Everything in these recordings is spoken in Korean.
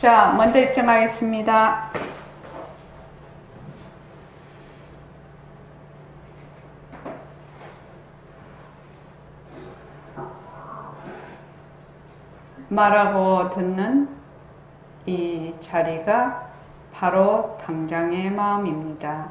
자, 먼저 입증하겠습니다. 말하고 듣는 이 자리가 바로 당장의 마음입니다.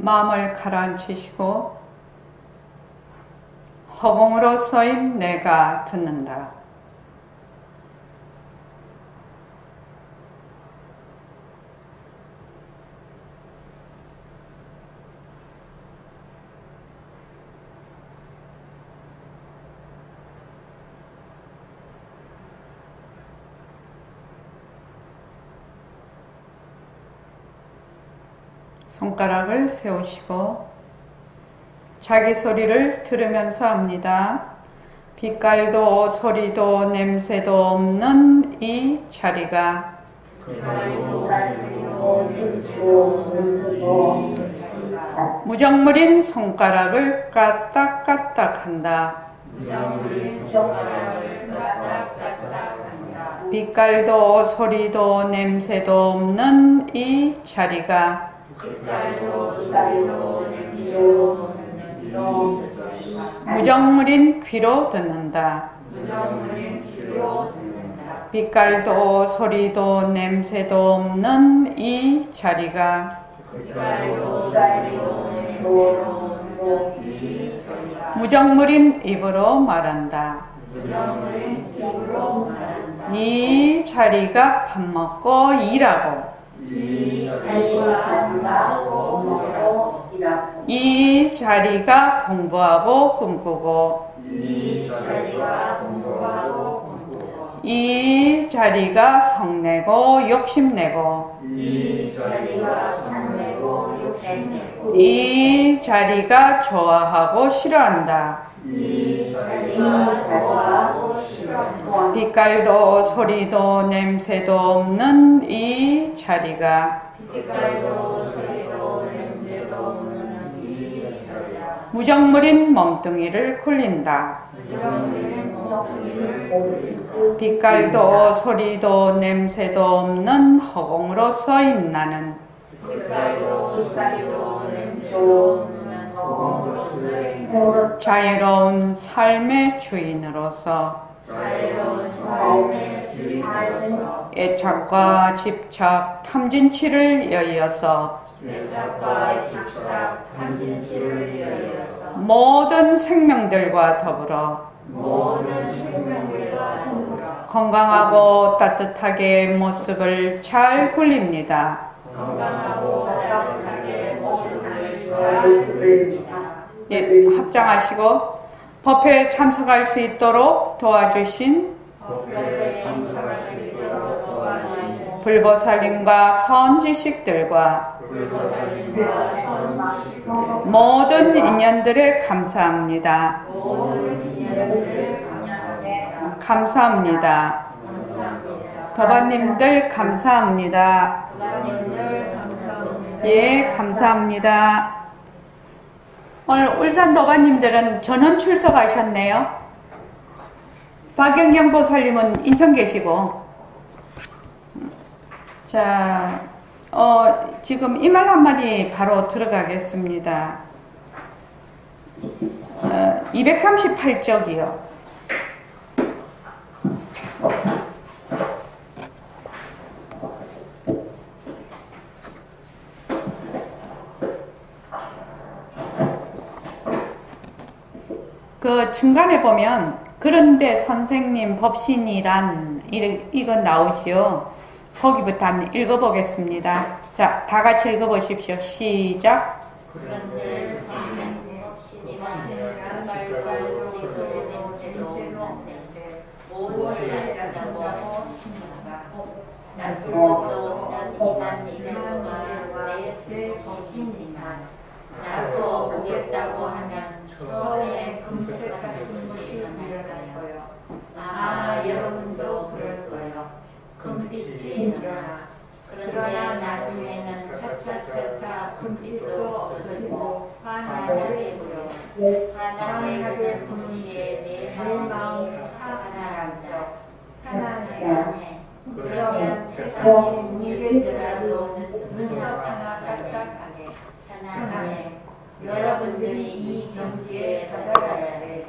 마음을 가라앉히시고 허공으로서인 내가 듣는다. 손가락을 세우시고 자기 소리를 들으면서 합니다. 빛깔도 소리도 냄새도 없는 이 자리가 무정물인 손가락을 까딱까딱 한다. 빛깔도 소리도 냄새도 없는 이 자리가 무정물인 귀로 듣는다. 빛깔도 소리도 냄새도 없는 이 자리가 무정물인 입으로 말한다. 이 자리가 밥 먹고 일하고 이 자리가 공부하고 꿈꾸고 이 자리가 성내고 욕심내고 이 자리가 좋아하고 싫어한다. 빛깔도 소리도 냄새도 없는 이 자리가 무정물인 몸뚱이를 굴린다. 빛깔도 소리도 냄새도 없는 허공으로 서인 나는 자유로운 삶의 주인으로서 애착과 집착, 탐진치를 여의어서 모든 생명들과 더불어 건강하고 따뜻하게 모습을 잘 굴립니다. 예, 합장하시고 법회에 참석할 수 있도록 도와주신 불보살님과 선지식들과 모든 인연들에 감사합니다. 감사합니다. 도반님들 감사합니다. 예, 감사합니다. 오늘 울산 도반님들은 전원 출석하셨네요. 박영경 보살님은 인천 계시고. 자, 지금 이 말 한마디 바로 들어가겠습니다. 238쪽이요. 그 중간에 보면 그런데 선생님 법신이란 이거 나오지요. 거기부터 한번 읽어보겠습니다. 자, 다 같이 읽어보십시오. 시작. 그런데 선생님 법신이란 말과 소리도 냄새도 없는데 무엇을 하자고 난 그것도 없는 이만 이대로가 보겠다고 하면 처음에 금색 같은 것이 일어날 거예요. 아마 여러분도 그럴 거예요. 금빛이 일어나. 그런데 나중에는 차차차차 금빛도 없어지고 환하게 보여. 환하게 된 동시에 내 마음이 하나라져. 하나네. 그러면 세상에 무게더라도 눈썹 하나 딱딱하게. 하나네. 여러분들이 이 경지에 다다라야 돼.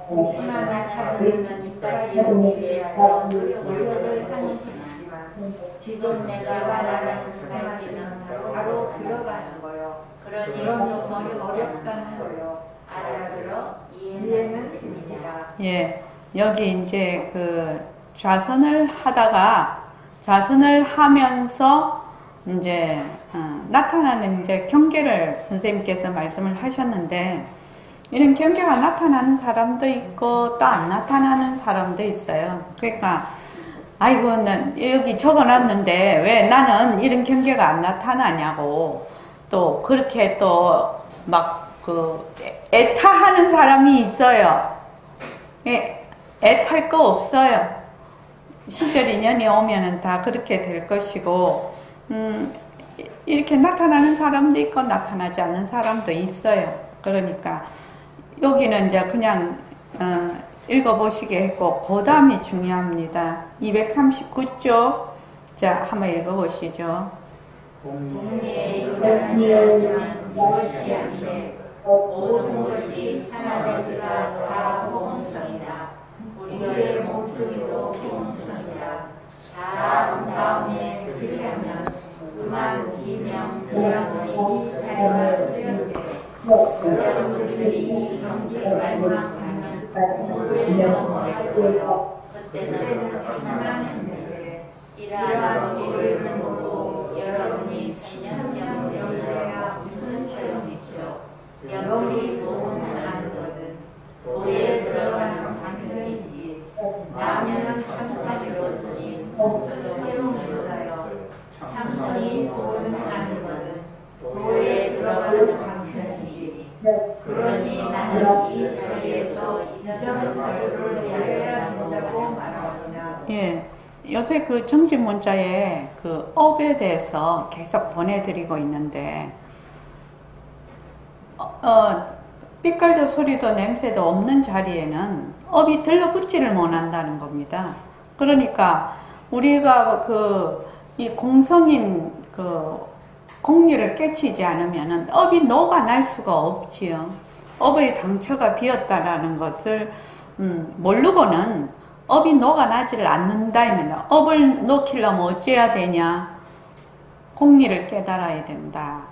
공심한 하루는 이까지 오기 위해서 노력을 하는지만 지금 내가 말하는 스마트는 바로 들어가는 거요. 그러니 좀 어렵다는 거요. 알아들어 이해는 됩니다. 예, 여기 이제 그 좌선을 하다가 좌선을 하면서 이제 나타나는 이제 경계를 선생님께서 말씀을 하셨는데, 이런 경계가 나타나는 사람도 있고 또 안 나타나는 사람도 있어요. 그러니까 아이고 여기 적어놨는데 왜 나는 이런 경계가 안 나타나냐고, 또 그렇게 또 막 그 애타하는 사람이 있어요. 애탈 거 없어요. 시절 인연이 오면은 다 그렇게 될 것이고, 이렇게 나타나는 사람도 있고 나타나지 않는 사람도 있어요. 그러니까 여기는 이제 그냥 읽어보시게 했고, 고담이 중요합니다. 239쪽. 자, 한번 읽어보시죠. 공리에 유달하지 않으면 이것이 아니래. 모든 것이 하나되지가 다 공성이다. 우리의 몸뚱이도 공성이다. 다음에 그리하면 그만 기명 그양의 이 사회가 뚜렷해. 여러분들이 이 경지까지만 가면 공부에서 뭐할 거요. 그때는 그만하면 돼. 이러한 길을 모르고 여러분이 천년명령해야 무슨 소용있죠. 명물이 도는 아니거든. 도에 들어가는 방편이지. 나면 참선이로서니 성서도 새로운가요. 참선이 도는 아니거든. 도에 들어가는 방편이지. 그러니 나는 이 자리에서 이전 발표를 해야 한다고 말하느냐. 예. 요새 그 정집 문자에 그 업에 대해서 계속 보내드리고 있는데, 삐깔도 소리도 냄새도 없는 자리에는 업이 들러붙지를 못한다는 겁니다. 그러니까 우리가 이 공성인 공리를 깨치지 않으면은 업이 녹아날 수가 없지요. 업의 당처가 비었다라는 것을 모르고는 업이 녹아나지를 않는다면, 업을 녹이려면 어째야 되냐? 공리를 깨달아야 된다.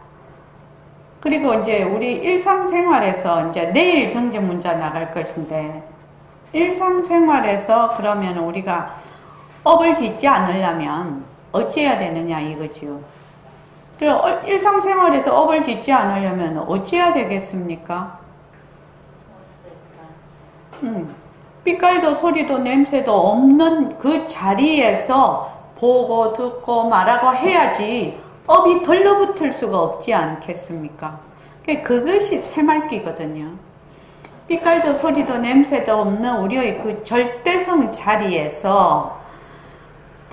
그리고 이제 우리 일상생활에서 이제 내일 정제문자 나갈 것인데, 일상생활에서 그러면 우리가 업을 짓지 않으려면 어째야 되느냐 이거지요. 그리고 일상생활에서 업을 짓지 않으려면 어째야 되겠습니까? 빛깔도 소리도 냄새도 없는 그 자리에서 보고 듣고 말하고 해야지 업이 덜러붙을 수가 없지 않겠습니까? 그것이 새말기거든요. 빛깔도 소리도 냄새도 없는 우리의 그 절대성 자리에서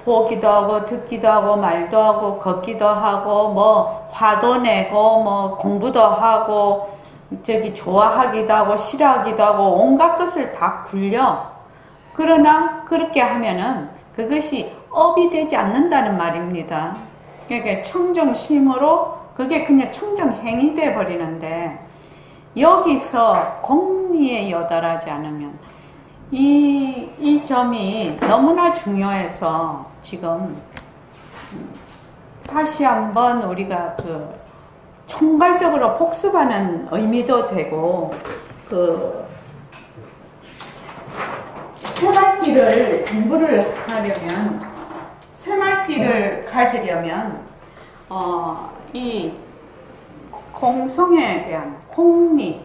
보기도 하고 듣기도 하고 말도 하고 걷기도 하고 뭐 화도 내고 뭐 공부도 하고 좋아하기도 하고 싫어하기도 하고 온갖 것을 다 굴려. 그러나 그렇게 하면은 그것이 업이 되지 않는다는 말입니다. 그러니까 청정심으로 그게 그냥 청정행이 돼 버리는데, 여기서 공리에 여달하지 않으면 이 점이 너무나 중요해서 지금 다시 한번 우리가 총괄적으로 복습하는 의미도 되고, 새말기를 공부를 하려면, 새말기를 가지려면, 이 공성에 대한 공리.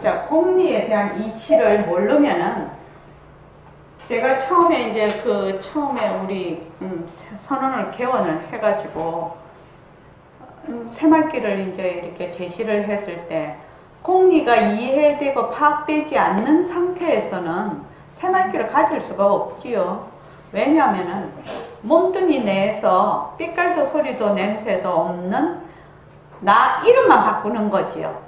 자, 공리에 대한 이치를 모르면은, 제가 처음에 이제 처음에 우리 선언을 개원을 해가지고, 새말귀를 이제 이렇게 제시를 했을 때 공리가 이해되고 파악되지 않는 상태에서는 새말귀를 가질 수가 없지요. 왜냐하면은 몸뚱이 내에서 빛깔도 소리도 냄새도 없는 나 이름만 바꾸는 거지요.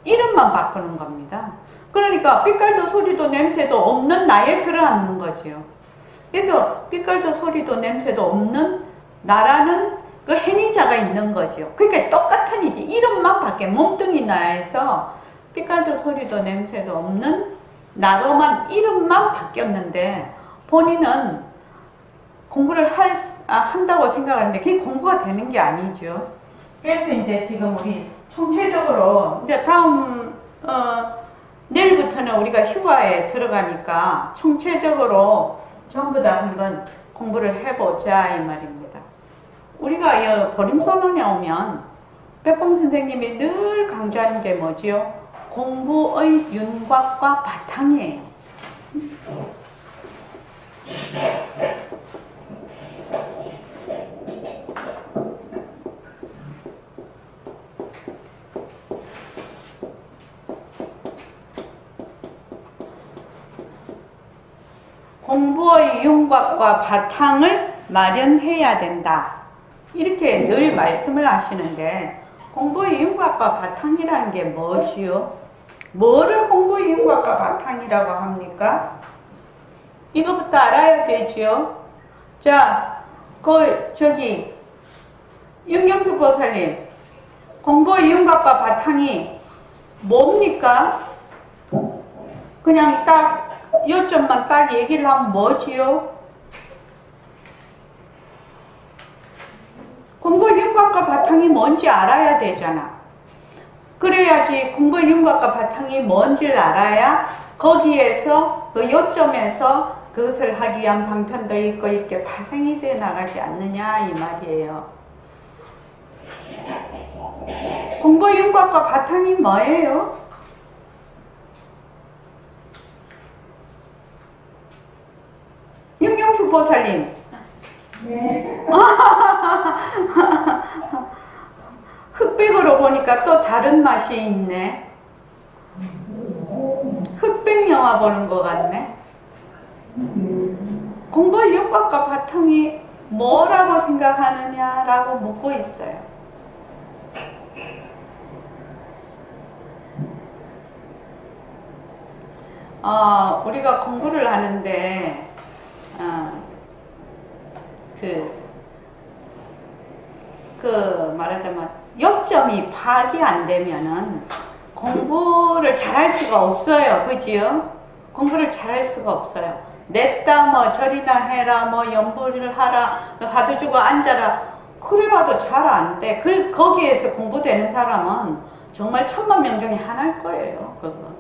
이름만 바꾸는 겁니다. 그러니까 빛깔도 소리도 냄새도 없는 나에 들어앉는 거지요. 그래서 빛깔도 소리도 냄새도 없는 나라는 그 행위자가 있는 거죠. 그러니까 똑같은 이제 이름만 바뀌어 몸뚱이 나에서 빛깔도 소리도 냄새도 없는 나로만 이름만 바뀌었는데 본인은 공부를 한다고 생각하는데 그게 공부가 되는 게 아니죠. 그래서 이제 지금 우리 총체적으로 이제 다음 내일부터는 우리가 휴가에 들어가니까 총체적으로 전부 다 한번 공부를 해보자 이 말입니다. 우리가 이 보림선언에 오면 백봉 선생님이 늘 강조하는 게 뭐지요? 공부의 윤곽과 바탕이에요. 공부의 윤곽과 바탕을 마련해야 된다. 이렇게 늘 말씀을 하시는데 공부의 윤곽과 바탕이라는 게 뭐지요? 뭐를 공부의 윤곽과 바탕이라고 합니까? 이거부터 알아야 되지요. 자, 저기 윤경수 보살님, 공부의 윤곽과 바탕이 뭡니까? 그냥 딱 요점만 딱 얘기를 하면 뭐지요? 공부의 윤곽과 바탕이 뭔지 알아야 되잖아. 그래야지 공부의 윤곽과 바탕이 뭔지를 알아야 거기에서 그 요점에서 그것을 하기 위한 방편도 있고 이렇게 파생이 되어 나가지 않느냐 이 말이에요. 공부의 윤곽과 바탕이 뭐예요? 윤경수 보살님. 네. 흑백으로 보니까 또 다른 맛이 있네. 흑백 영화 보는 것 같네. 공부의 윤곽과 바탕이 뭐라고 생각하느냐라고 묻고 있어요. 우리가 공부를 하는데 말하자면 요점이 파악이 안 되면은 공부를 잘할 수가 없어요. 그지요? 공부를 잘할 수가 없어요. 냈다 뭐 절이나 해라 뭐 연부를 하라 하도 주고 앉아라 그래봐도 잘 안 돼. 거기에서 공부되는 사람은 정말 10,000,000명 중에 하나일 거예요. 그거.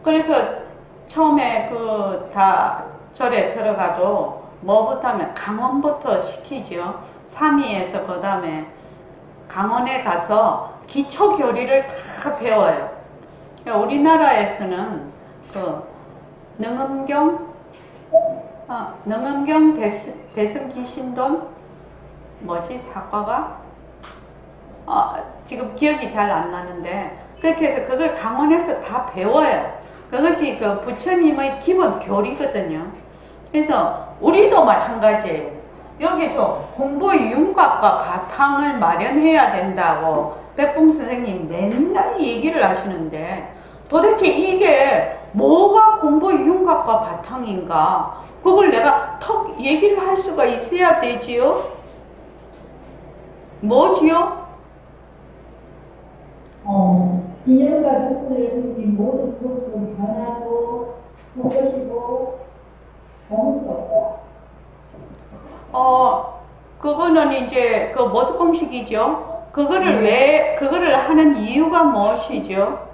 그래서 처음에 다 절에 들어가도 뭐부터 하면 강원부터 시키죠. 삼위에서 그 다음에 강원에 가서 기초 교리를 다 배워요. 우리나라에서는 능엄경 대승기신돈 사과가 지금 기억이 잘 안 나는데 그렇게 해서 그걸 강원에서 다 배워요. 그것이 부처님의 기본 교리거든요. 그래서 우리도 마찬가지예요. 여기서 공부의 윤곽과 바탕을 마련해야 된다고 백봉 선생님 맨날 얘기를 하시는데 도대체 이게 뭐가 공부의 윤곽과 바탕인가? 그걸 내가 턱 얘기를 할 수가 있어야 되지요? 뭐지요? 인연과 조건을 숨긴 모든 모습은 변하고 무엇이고 변할 수 없다. 그거는 이제 모습 공식이죠. 그거를 하는 이유가 무엇이죠?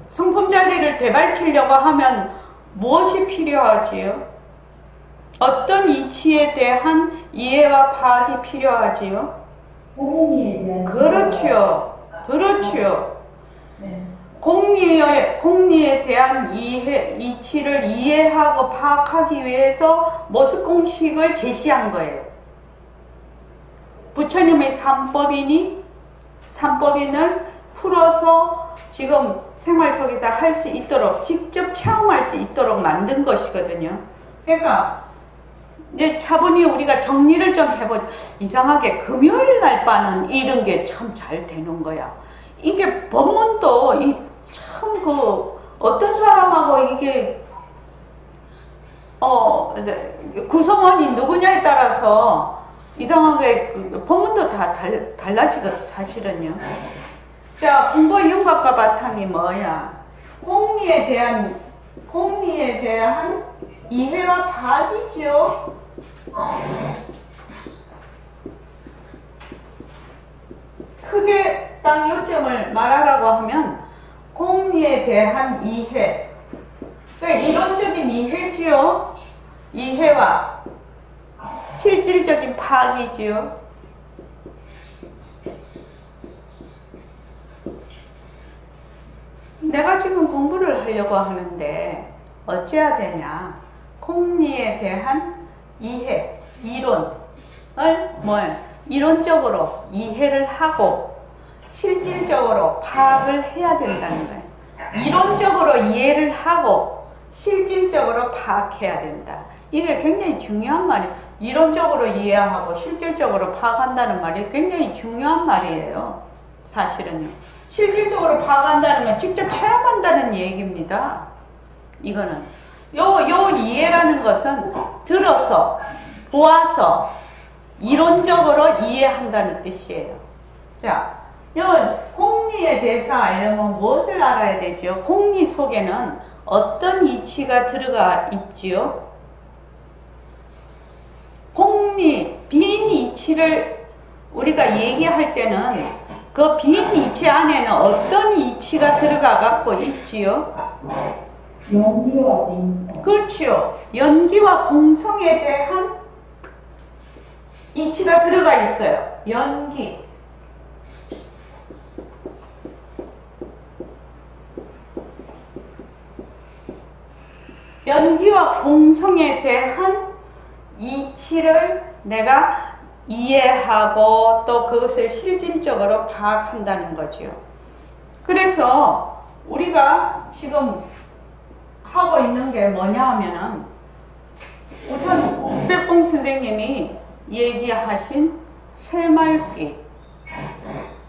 성품 자리를 되밟히려고 하면 무엇이 필요하지요? 어떤 이치에 대한 이해와 파악이 필요하지요? 그렇지요. 네. 공리에 대한 이치를 이해하고 파악하기 위해서 모습 공식을 제시한 거예요. 부처님의 삼법인을 풀어서 지금 생활 속에서 할 수 있도록, 직접 체험할 수 있도록 만든 것이거든요. 그러니까 이제 차분히 우리가 정리를 좀 해보자. 이상하게 금요일 날 바는 이런 게 참 잘 되는 거야. 이게 법문도 참 어떤 사람하고 이게 구성원이 누구냐에 따라서 이상하게 법문도 다 달라지거든, 사실은요. 자, 분보 윤곽과 바탕이 뭐야? 공리에 대한 이해와 파악이죠. 크게 딱 요점을 말하라고 하면 공리에 대한 이해, 그러니까 이론적인 이해지요. 이해와 실질적인 파악이지요. 내가 지금 공부를 하려고 하는데 어찌해야 되냐? 공리에 대한 이해, 이론을 이론적으로 이해를 하고 실질적으로 파악을 해야 된다는 거예요. 이론적으로 이해를 하고 실질적으로 파악해야 된다. 이게 굉장히 중요한 말이에요. 이론적으로 이해하고 실질적으로 파악한다는 말이 굉장히 중요한 말이에요. 사실은요. 실질적으로 파악한다는 건 직접 체험한다는 얘기입니다. 이거는 요 이해라는 것은 들어서 보아서 이론적으로 이해한다는 뜻이에요. 자, 요 공리에 대해서 알려면 무엇을 알아야 되지요? 공리 속에는 어떤 이치가 들어가 있지요? 공리, 빈 이치를 우리가 얘기할 때는 그 빈 이치 안에는 어떤 이치가 들어가 갖고 있지요? 연기와 공성. 그렇지요. 연기와 공성에 대한 이치가 들어가 있어요. 연기. 연기와 공성에 대한 이치를 내가 이해하고 또 그것을 실질적으로 파악한다는 거지요. 그래서 우리가 지금 하고 있는 게 뭐냐 하면은 우선 백봉 선생님이 얘기하신 새말귀.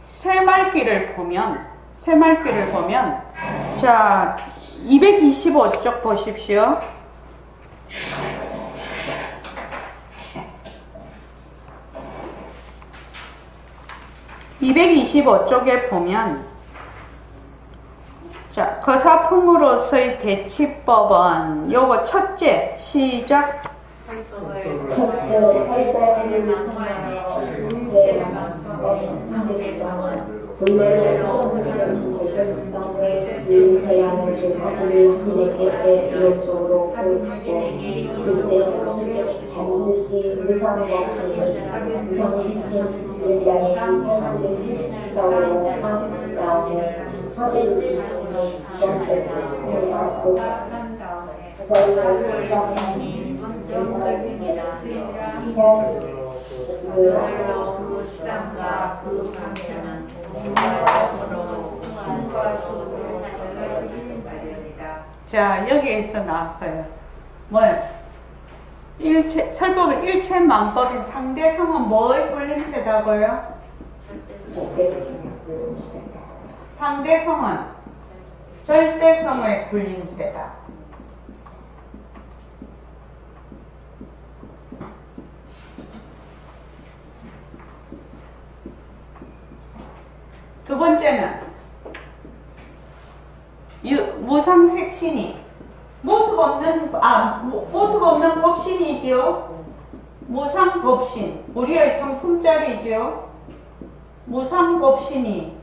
새말귀를 보면 자 225쪽 보십시오. 225쪽에 보면 자, 거사품으로서의 대치법은 요거 첫째 시작. 자, 여기에서 나왔어요. 뭐예요? 설법을 일체만법인 상대성은 뭐의 굴림세다고요? 상대성은 절대성의 굴림세다. 두 번째는 무상색신이 모습 없는 법신이지요. 무상법신, 우리의 상품짜리지요. 무상법신이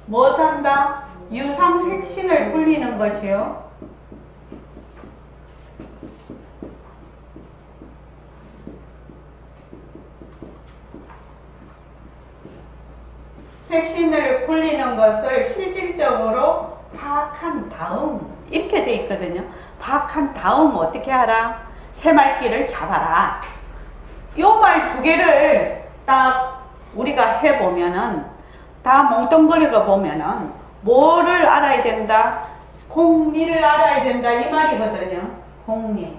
무엇한다? 유상색신을 굴리는 것이요. 색신을 굴리는 것을 실질적으로 파악한 다음 이렇게 돼 있거든요. 파악한 다음 어떻게 하라? 새말귀를 잡아라. 요 말 두 개를 딱 우리가 해보면은 다 멍뚱거리고 보면은 뭐를 알아야 된다? 공리를 알아야 된다 이 말이거든요. 공리.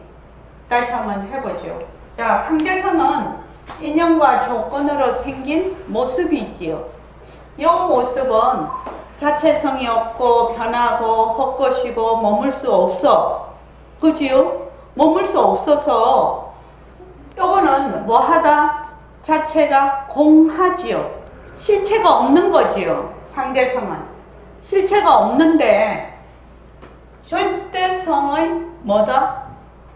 다시 한번 해보죠. 자, 상대성은 인연과 조건으로 생긴 모습이지요. 이 모습은 자체성이 없고 변하고 헛것이고 머물 수 없어. 그지요? 머물 수 없어서 요거는 뭐하다? 자체가 공하지요. 실체가 없는 거지요. 상대성은. 실체가 없는데 절대성의 뭐다?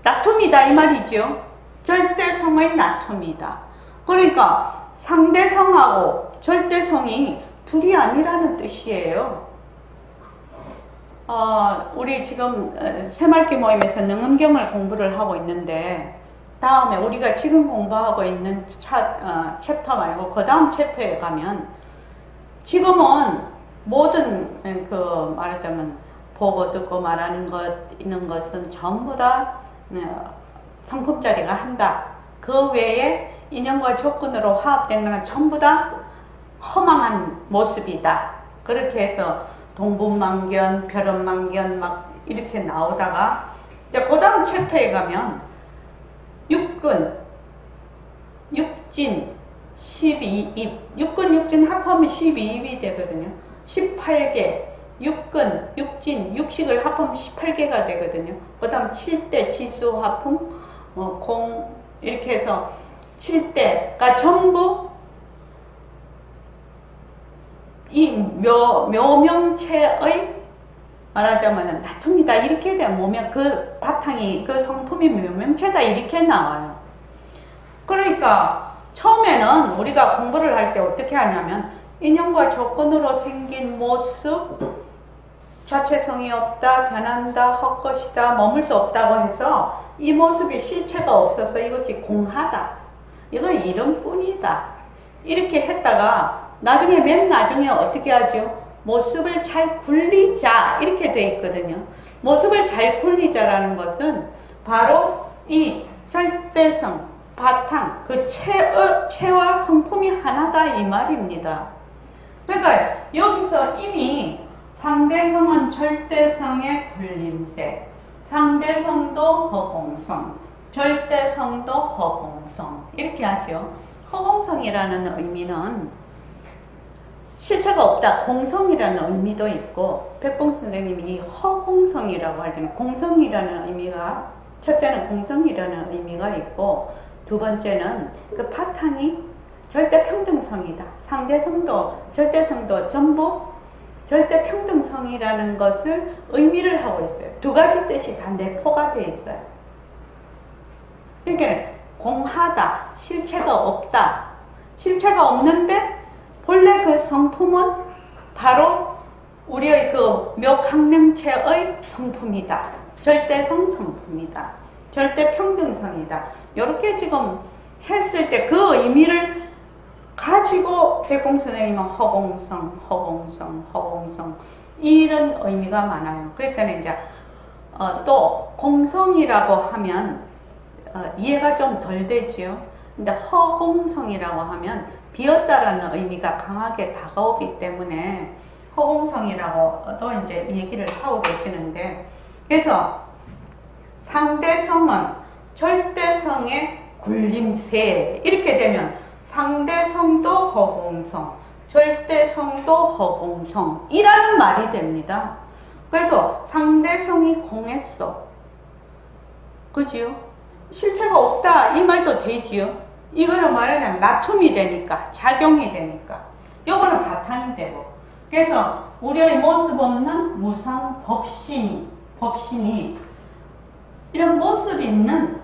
나툼이다 이 말이지요. 절대성의 나툼이다. 그러니까 상대성하고 절대성이 둘이 아니라는 뜻이에요. 우리 지금 새말기 모임에서 능음경을 공부를 하고 있는데 다음에 우리가 지금 공부하고 있는 챕터 말고 그 다음 챕터에 가면 지금은 모든 그 말하자면 보고 듣고 말하는 것 있는 것은 전부 다 성품자리가 한다. 그 외에 인연과 조건으로 화합된 것은 전부 다 허망한 모습이다. 그렇게 해서 동분만견, 별언만견 막 이렇게 나오다가 이제 그 다음 챕터에 가면 육근, 육진, 12입, 육근, 육진 합하면 12입이 되거든요. 18개, 육근, 육진, 육식을 합하면 18개가 되거든요. 그 다음 7대 지수 합품, 공 이렇게 해서 7대가 전부 이 묘명체의 말하자면 나툼이다 이렇게 되면 그 바탕이 그 성품이 묘명체다 이렇게 나와요. 그러니까 처음에는 우리가 공부를 할 때 어떻게 하냐면 인연과 조건으로 생긴 모습, 자체성이 없다, 변한다, 헛것이다, 머물 수 없다고 해서 이 모습이 실체가 없어서 이것이 공하다. 이건 이름뿐이다. 이렇게 했다가 나중에 맨 나중에 어떻게 하죠? 모습을 잘 굴리자 이렇게 돼 있거든요. 모습을 잘 굴리자라는 것은 바로 이 절대성, 바탕, 그 체와 성품이 하나다 이 말입니다. 그러니까 여기서 이미 상대성은 절대성의 굴림새, 상대성도 허공성, 절대성도 허공성 이렇게 하죠. 허공성이라는 의미는 실체가 없다. 공성이라는 의미도 있고 백봉 선생님이 이 허공성이라고 할 때는 공성이라는 의미가 첫째는 공성이라는 의미가 있고 두 번째는 그 바탕이 절대평등성이다. 상대성도 절대성도 전부 절대평등성이라는 것을 의미를 하고 있어요. 두 가지 뜻이 다 내포가 되어 있어요. 그러니까 공하다. 실체가 없다. 실체가 없는데 본래 그 성품은 바로 우리의 그 묘강명체의 성품이다. 절대성 성품이다. 절대평등성이다. 이렇게 지금 했을 때 그 의미를 가지고 백공 선생님은 허공성, 허공성, 허공성 이런 의미가 많아요. 그러니까 이제 또 공성이라고 하면 이해가 좀 덜 되지요. 근데 허공성이라고 하면 비었다라는 의미가 강하게 다가오기 때문에 허공성이라고도 이제 얘기를 하고 계시는데 그래서 상대성은 절대성의 굴림새 이렇게 되면 상대성도 허공성, 절대성도 허공성이라는 말이 됩니다. 그래서 상대성이 공했어. 그지요? 실체가 없다 이 말도 되지요. 이거는 말하자면 나툼이 되니까 작용이 되니까 요거는 바탕이 되고 그래서 우리의 모습 없는 무상 법신이 이런 모습 있는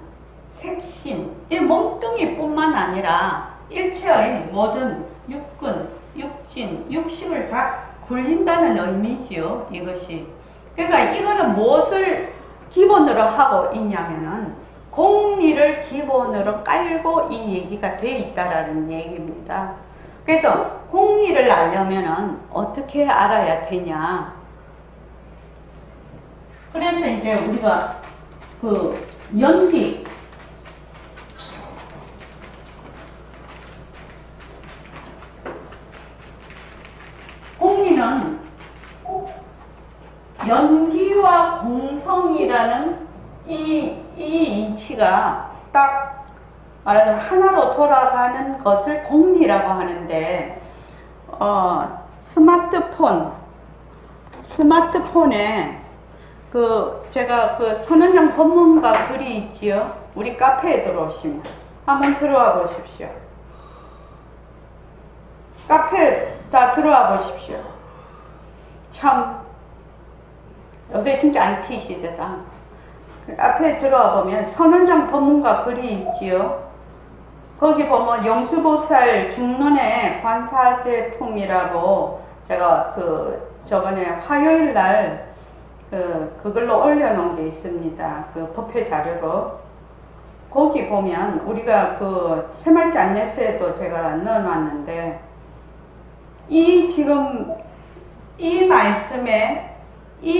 색신 이 몸뚱이뿐만 아니라 일체의 모든 육근, 육진, 육식을 다 굴린다는 의미지요. 이것이 그러니까 이거는 무엇을 기본으로 하고 있냐면은 공리를 기본으로 깔고 이 얘기가 돼 있다라는 얘기입니다. 그래서 공리를 알려면은 어떻게 알아야 되냐? 그래서 이제 우리가 그 연기 공리는 연기와 공성이라는 이 이치가 딱 말하자면 하나로 돌아가는 것을 공리라고 하는데, 스마트폰에 제가 선원장 법문가 글이 있지요. 우리 카페에 들어오시면 한번 들어와 보십시오. 카페에 다 들어와 보십시오. 참 요새 진짜 IT 시대다. 카페에 들어와 보면 선원장 법문가 글이 있지요. 거기 보면 영수보살 중론의 관사제품이라고 제가 저번에 화요일 날 그걸로 올려놓은 게 있습니다. 법회 자료로. 거기 보면 우리가 새말기 안내서에도 제가 넣어놨는데, 지금 이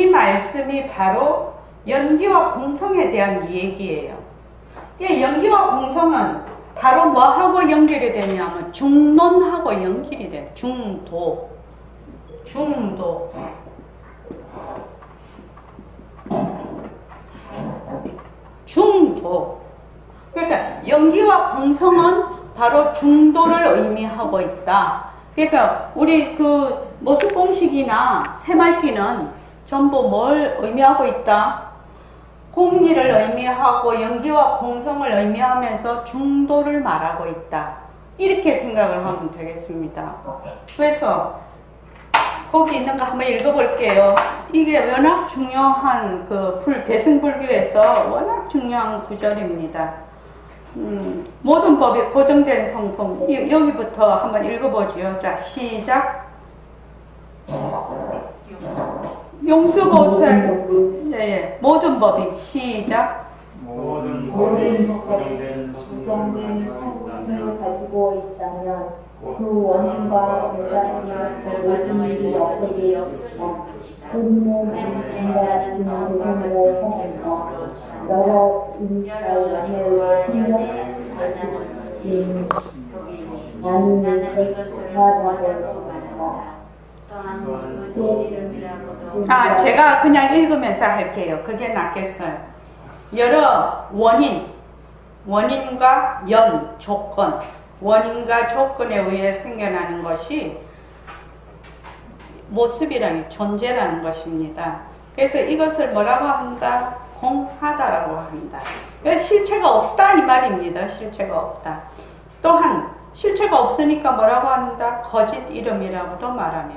말씀이 바로 연기와 공성에 대한 얘기예요. 이 연기와 공성은 바로 뭐하고 연결이 되냐면 중론하고 연결이 돼요. 중도. 그러니까 연기와 공성은 바로 중도를 의미하고 있다. 그러니까 우리 모습공식이나 새말기는 전부 뭘 의미하고 있다? 공리를 의미하고 연기와 공성을 의미하면서 중도를 말하고 있다. 이렇게 생각을 하면 되겠습니다. 그래서 거기 있는 거 한번 읽어볼게요. 이게 워낙 중요한 대승불교에서 워낙 중요한 구절입니다. 모든 법이 고정된 성품. 여기부터 한번 읽어보지요. 자, 시작. 용수보살, 모든 법이 시작. 모든 법이 고정된 성품을 가지고 있다면 그 원인과 결과는 일이 없어질 것이다. 때문에 인간은 마음과 같은 개성으로 여러 인과연을 생겨나는 것이 나는 이것을 원하고 말한다. 또한 그 진리름이라고도 제가 그냥 읽으면서 할게요. 그게 낫겠어요. 여러 원인과 조건, 원인과 조건에 의해 생겨나는 것이 모습이라는 존재라는 것입니다. 그래서 이것을 뭐라고 한다? 공하다라고 한다. 왜 실체가 없다 이 말입니다. 실체가 없다. 또한 실체가 없으니까 뭐라고 한다? 거짓 이름이라고도 말하며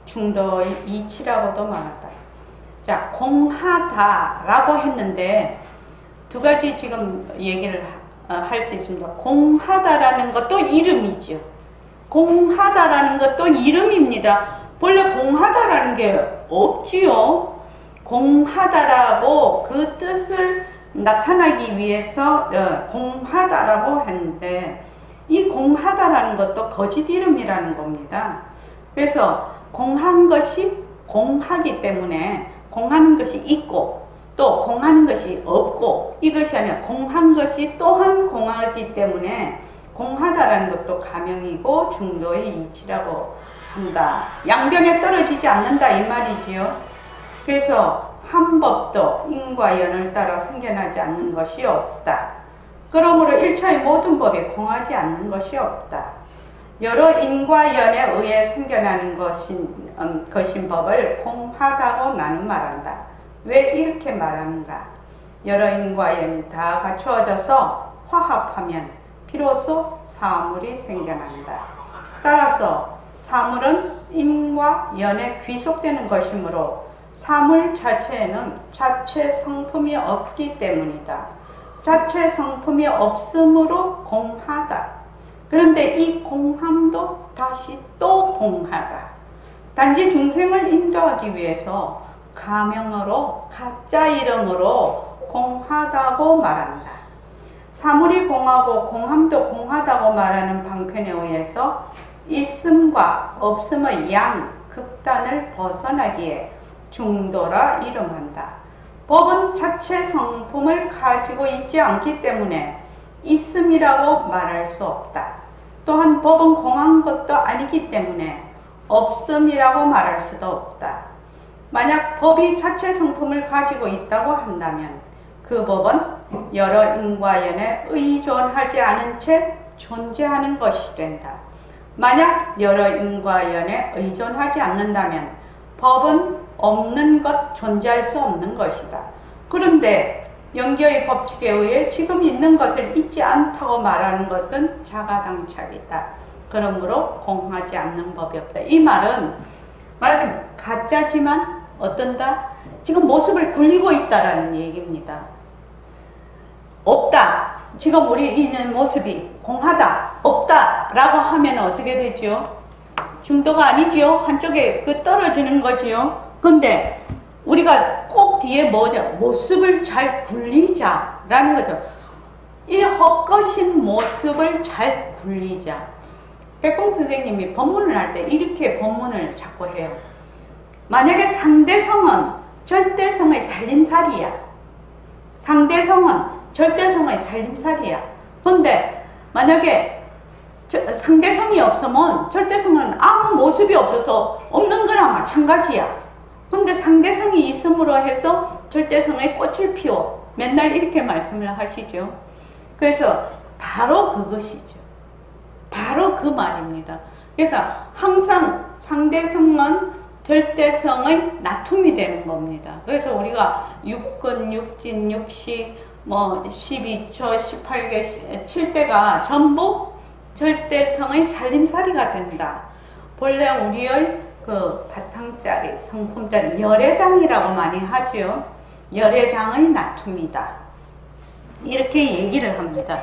중도의 이치라고도 말한다. 자, 공하다라고 했는데 두 가지 지금 얘기를 할 수 있습니다. 공하다라는 것도 이름이죠. 공하다라는 것도 이름입니다. 원래 공하다라는 게 없지요. 공하다라고 그 뜻을 나타나기 위해서 공하다라고 했는데, 이 공하다라는 것도 거짓 이름이라는 겁니다. 그래서 공한 것이 공하기 때문에 공하는 것이 있고 또 공하는 것이 없고, 이것이 아니라 공한 것이 또한 공하기 때문에 공하다라는 것도 가명이고 중도의 이치라고 한다. 양변에 떨어지지 않는다 이 말이지요. 그래서 한 법도 인과 연을 따라 생겨나지 않는 것이 없다. 그러므로 1차의 모든 법이 공하지 않는 것이 없다. 여러 인과 연에 의해 생겨나는 것인 법을 공하다고 나는 말한다. 왜 이렇게 말하는가? 여러 인과 연이 다 갖추어져서 화합하면 비로소 사물이 생겨난다. 따라서 사물은 인과 연에 귀속되는 것이므로 사물 자체에는 자체 성품이 없기 때문이다. 자체 성품이 없으므로 공하다. 그런데 이 공함도 다시 또 공하다. 단지 중생을 인도하기 위해서 가명으로 가짜 이름으로 공하다고 말한다. 사물이 공하고 공함도 공하다고 말하는 방편에 의해서 있음과 없음의 양 극단을 벗어나기에 중도라 이름한다. 법은 자체 성품을 가지고 있지 않기 때문에 있음이라고 말할 수 없다. 또한 법은 공한 것도 아니기 때문에 없음이라고 말할 수도 없다. 만약 법이 자체 성품을 가지고 있다고 한다면 그 법은 여러 인과연에 의존하지 않은 채 존재하는 것이 된다. 만약 여러 인과연에 의존하지 않는다면 법은 없는 것, 존재할 수 없는 것이다. 그런데 연기의 법칙에 의해 지금 있는 것을 잊지 않다고 말하는 것은 자가당착이다. 그러므로 공하지 않는 법이 없다. 이 말은 말하자면 가짜지만 어떤다? 지금 모습을 굴리고 있다라는 얘기입니다. 없다. 지금 우리 있는 모습이 공하다. 없다. 라고 하면 어떻게 되지요? 중도가 아니지요. 한쪽에 떨어지는 거지요. 근데 우리가 꼭 뒤에 뭐냐? 모습을 잘 굴리자 라는 거죠. 이 헛것인 모습을 잘 굴리자. 백공 선생님이 법문을 할 때 이렇게 법문을 자꾸 해요. 만약에 상대성은 절대성의 살림살이야. 상대성은 절대성의 살림살이야. 근데 만약에 상대성이 없으면 절대성은 아무 모습이 없어서 없는 거랑 마찬가지야. 근데 상대성이 있음으로 해서 절대성의 꽃을 피워. 맨날 이렇게 말씀을 하시죠. 그래서 바로 그것이죠. 바로 그 말입니다. 그러니까 항상 상대성은 절대성의 나툼이 되는 겁니다. 그래서 우리가 육근, 육진, 육식, 12초, 18개, 7대가 전부 절대성의 살림살이가 된다. 본래 우리의 그 바탕짜리, 성품짜리, 열애장이라고 많이 하죠. 열애장의 나툼이다. 이렇게 얘기를 합니다.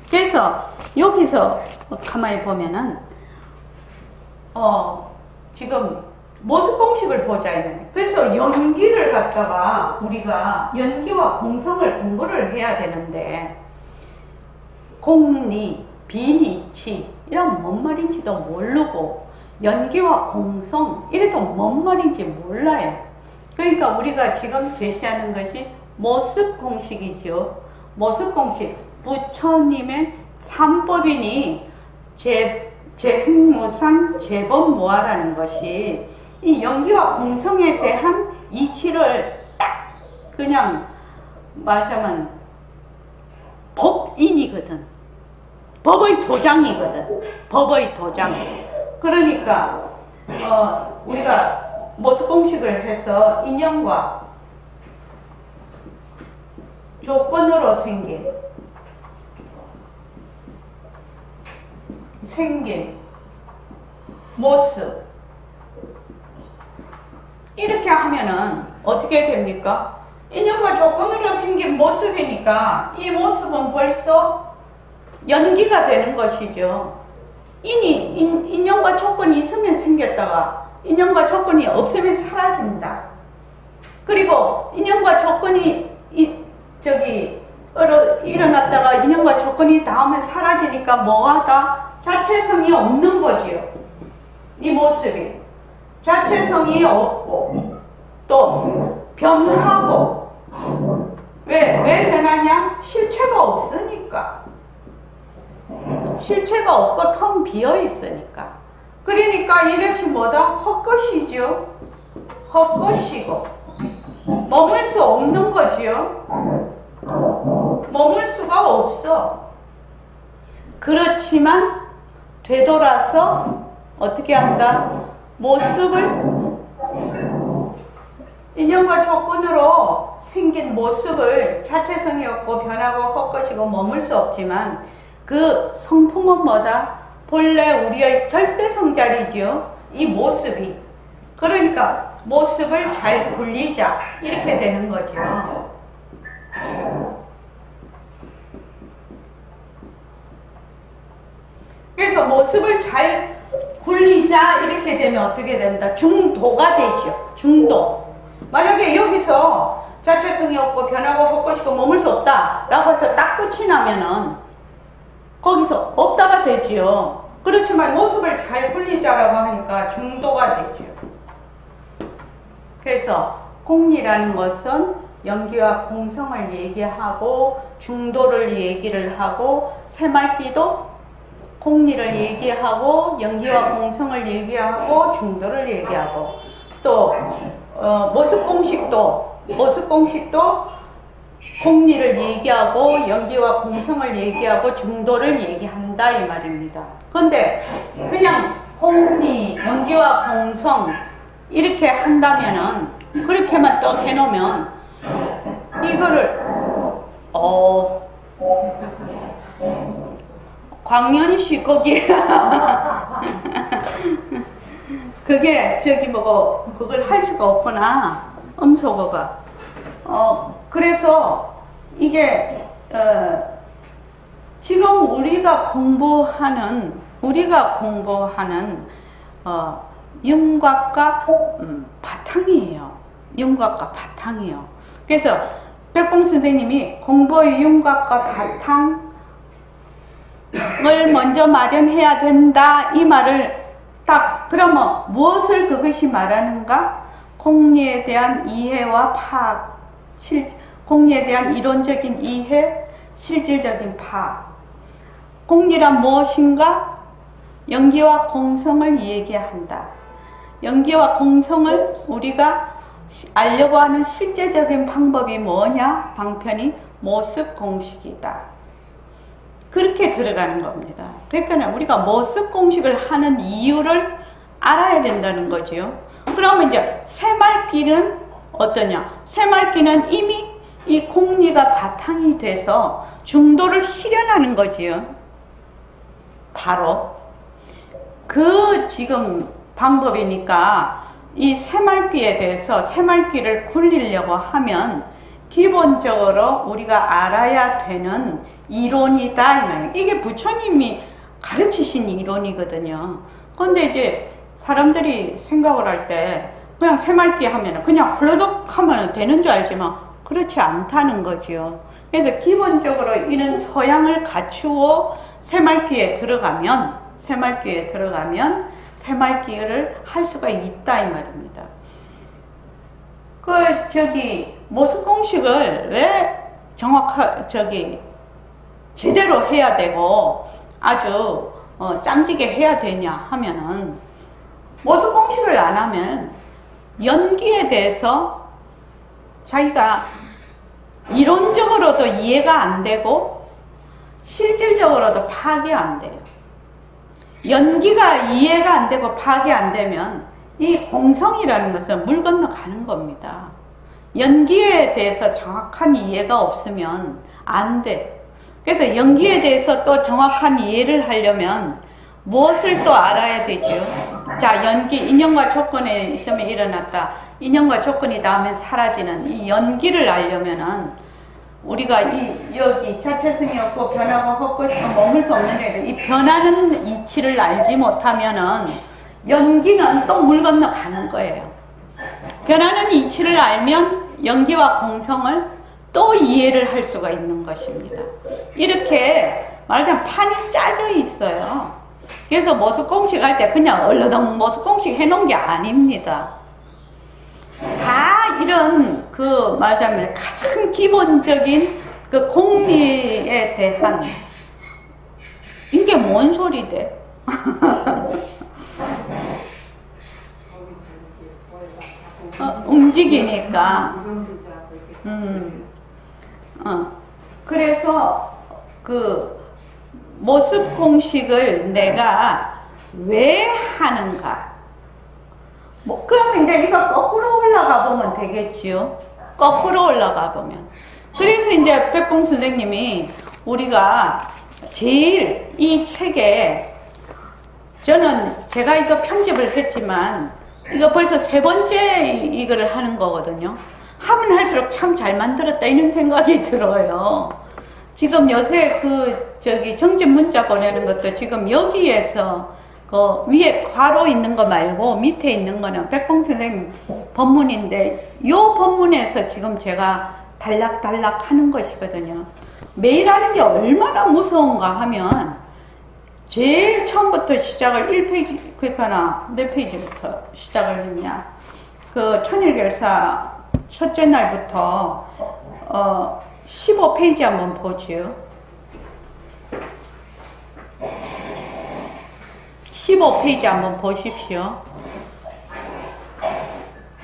그래서 여기서 가만히 보면은 지금 모습 공식을 보자. 그래서 연기를 갖다가 우리가 연기와 공성을 공부를 해야 되는데 공리, 비니치 이런 뭔 말인지도 모르고 연기와 공성 이래도 뭔 말인지 몰라요. 그러니까 우리가 지금 제시하는 것이 모습 공식이죠. 모습 공식. 부처님의 삼법이니 재행무상 재법무화라는 것이 이 연기와 공성에 대한 이치를 딱 그냥 말하자면 법인이거든. 법의 도장이거든. 법의 도장. 그러니까 우리가 모습 공식을 해서 인연과 조건으로 생긴 모습 이렇게 하면은 어떻게 됩니까? 인연과 조건으로 생긴 모습이니까 이 모습은 벌써 연기가 되는 것이죠. 인연과 조건이 있으면 생겼다가 인연과 조건이 없으면 사라진다. 그리고 인연과 조건이 일어났다가 인연과 조건이 다음에 사라지니까 뭐하다? 자체성이 없는 거지요. 이 모습이. 자체성이 없고 또 변하고 왜 변하냐? 실체가 없으니까. 실체가 없고 텅 비어 있으니까. 그러니까 이것이 뭐다? 헛것이죠. 헛것이고 머물 수 없는 거지요. 머물 수가 없어. 그렇지만 되돌아서 어떻게 한다? 모습을 인연과 조건으로 생긴 모습을 자체성이 없고 변하고 헛것이고 머물 수 없지만 그 성품은 뭐다? 본래 우리의 절대성자리지요. 이 모습이. 그러니까 모습을 잘 굴리자 이렇게 되는 거죠. 그래서 모습을 잘 굴리자 이렇게 되면 어떻게 된다? 중도가 되죠. 중도. 만약에 여기서 자체성이 없고 변하고 헛것이고 머물 수 없다 라고 해서 딱 끝이 나면은 거기서 없다가 되지요. 그렇지만 모습을 잘 굴리자라고 하니까 중도가 되죠. 그래서 공리라는 것은 연기와 공성을 얘기하고 중도를 얘기를 하고 새말기도 공리를 얘기하고 연기와 공성을 얘기하고 중도를 얘기하고 또 모습공식도 공리를 얘기하고 연기와 공성을 얘기하고 중도를 얘기한다 이 말입니다. 그런데 그냥 공리, 연기와 공성 이렇게 한다면은 그렇게만 떡 해놓으면 이거를 광년이씨 거기 그게 저기 뭐고 그걸 할 수가 없구나 음소거가 그래서 이게 지금 우리가 공부하는 윤곽과 바탕이에요. 윤곽과 바탕이요. 그래서 백봉 선생님이 공부의 윤곽과 바탕을 먼저 마련해야 된다 이 말을 딱 그러면 무엇을 그것이 말하는가? 공리에 대한 이해와 파악, 공리에 대한 이론적인 이해, 실질적인 파악. 공리란 무엇인가? 연기와 공성을 얘기한다. 연기와 공성을 우리가 알려고 하는 실제적인 방법이 뭐냐? 방편이 모습공식이다. 그렇게 들어가는 겁니다. 그러니까 우리가 모습공식을 하는 이유를 알아야 된다는 거지요. 그러면 이제 새말귀는 어떠냐? 새말귀는 이미 이 공리가 바탕이 돼서 중도를 실현하는 거지요. 바로 그 지금 방법이니까 이 새말귀에 대해서 새말귀를 굴리려고 하면 기본적으로 우리가 알아야 되는 이론이다. 이게 부처님이 가르치신 이론이거든요. 그런데 이제 사람들이 생각을 할 때 그냥 새말귀 하면 그냥 훌러덕 하면 되는 줄 알지만 그렇지 않다는 거지요. 그래서 기본적으로 이런 소양을 갖추어 새말귀에 들어가면 새말귀를 할 수가 있다 이 말입니다. 모습공식을 왜 제대로 해야 되고 아주 짱지게 해야 되냐 하면은 모습공식을 안 하면 연기에 대해서 자기가 이론적으로도 이해가 안 되고 실질적으로도 파악이 안 돼요. 연기가 이해가 안 되고 파악이 안 되면 이 공성이라는 것은 물 건너가는 겁니다. 연기에 대해서 정확한 이해가 없으면 안 돼. 그래서 연기에 대해서 또 정확한 이해를 하려면 무엇을 또 알아야 되죠? 자, 연기, 인연과 조건에 있으면 일어났다. 인연과 조건이 닿으면 사라지는 이 연기를 알려면은 우리가 여기 자체성이 없고 변하고 헛것이고 머물 수 없는 데 이 변하는 이치를 알지 못하면은 연기는 또 물 건너 가는 거예요. 변하는 이치를 알면 연기와 공성을 또 이해를 할 수가 있는 것입니다. 이렇게 말하자면 판이 짜져 있어요. 그래서 모습공식 할 때 그냥 얼러덩 모습공식 해놓은 게 아닙니다. 다 이런 말하자면 가장 기본적인 공리에 대한 이게 뭔 소리대? 움직이니까. 그래서 모습 공식을 내가 왜 하는가? 그럼 이제 이거 거꾸로 올라가 보면 되겠지요. 거꾸로 올라가 보면. 그래서 이제 백봉 선생님이 우리가 제일 이 책에 제가 이거 편집을 했지만 이거 벌써 3번째 이거를 하는 거거든요. 하면 할수록 참 잘 만들었다 이런 생각이 들어요. 지금 요새 정집 문자 보내는 것도 지금 여기에서 위에 괄호 있는 거 말고 밑에 있는 거는 백봉 선생님 법문인데 요 법문에서 지금 제가 달락달락 하는 것이거든요. 매일 하는 게 얼마나 무서운가 하면 제일 처음부터 시작을 1페이지, 그러니까 몇 페이지부터 시작을 했냐. 천일결사 첫째 날부터 15페이지 한번 보죠. 15페이지 한번 보십시오.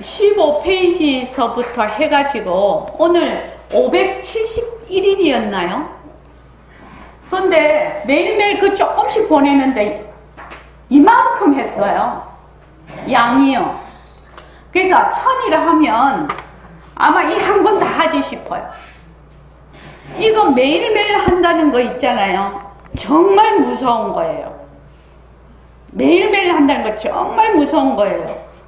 15페이지서부터 해가지고 오늘 571일이었나요? 근데 매일매일 그 조금씩 보내는데 이만큼 했어요. 양이요. 그래서 1000이라 하면 아마 이 한 권 다 하지 싶어요. 이거 매일매일 한다는 거 있잖아요. 정말 무서운 거예요. 매일매일 한다는 거 정말 무서운 거예요.